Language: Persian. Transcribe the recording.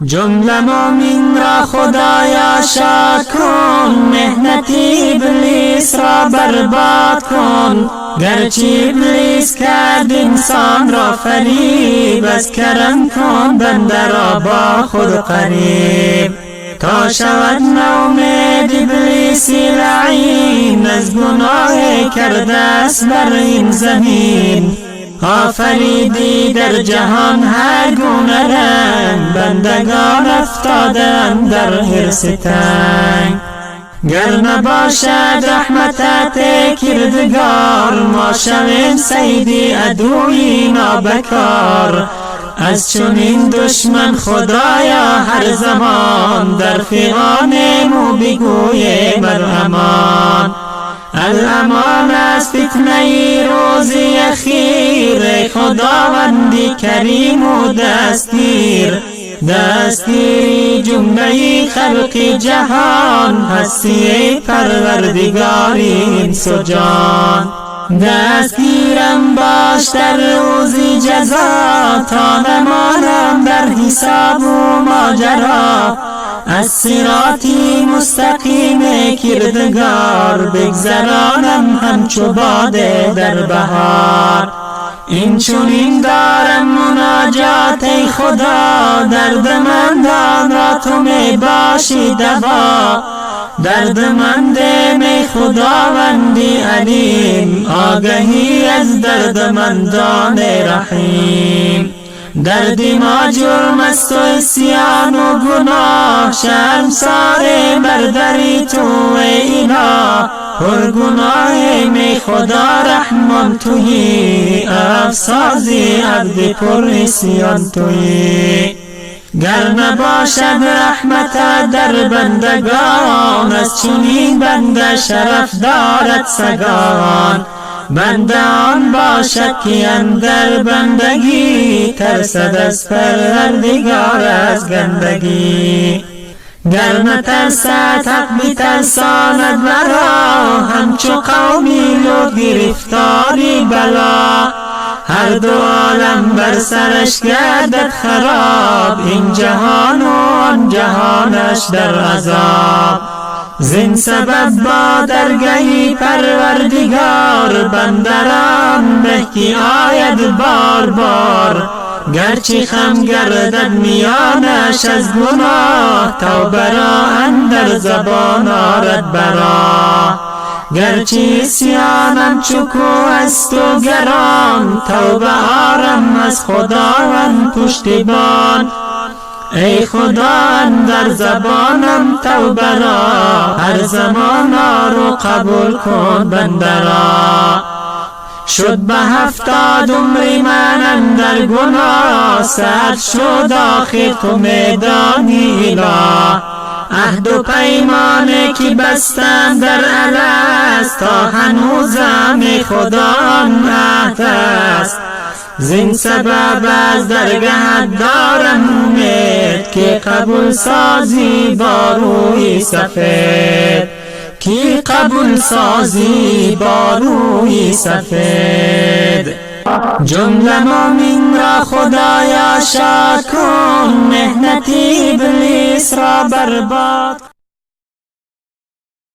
جمله مومن را خدایا شاد کن، مهنت ابلیس را برباد کن. گرچه ابلیس کرد انسان را فریب، از کرم کن بنده را با خود قریب. تا شود ناامید ابلیس لعین، از گناه کرده است بر این زمین. آفریدی در جهان هر گونه رنگ، بندگان افتادند در حرص تنگ. گر نباشد رحمتت کردگار، ما شویم صید عدوی نابکار. از چنین دشمن خدایا هر زمان، در فغانیم و بگویم الامان. الامان از فتنه روزی اخیر، خداوندی کریم و دستگیر. دستگیری جمله خلق جهان، هستی پروردگاری انس و جان. دستگیرم باش در روزی جزا، تا نمانم در حساب و ماجرا. از صراطی مستقیم کردگار، بگذرانم همچو باده در بهار. این چنین دارم مناجات ای خدا، دردمندان را تو می باشی دوا. دردمند می خداوندی علیم، آگهی از دردمندان رحیم. درد ما جرم است و عصیان و گناه، شرمسار بر دری تو ای اله. پر گناه می خدا رحمان تویی، افسازی عبد پر عصیان تویی. گر نباشد رحمت در بندگان، از چنین بنده شرف دارد سگان. بنده آن باشد که اندر بندگی، ترسد از پروردگار از گندگی. گر نترسد حق بترساند مرا، همچو قومی لوط گرفتاری بلا. هر دو عالم بر سرش گردد خراب، این جهان و آن جهانش در عذاب. زین سبب با درگهی پروردگار، بندران به که آید بار بار. گرچه خم گردد میانش از گناه، توبه را اندر زبان آرد برا. گرچه عصیانم چکو است و گران، توبه آرم از خداوند پشتیبان. ای خدا اندر زبانم توبه را، هر زمان آر و قبول کن بنده را. شد به 70 عمری من اندر گناه، سرد شد آخر تو میدانی اله. عهد و پیمانی که بستم در الست، تا هنوزم خدا آن عهد است. زین سبب از درگهت دارم امید، که قبول سازی با روی سفید. که قبول سازی با روی سفید. جمله مومن را خدایا شاد کن، مهنت ابلیس را برباد.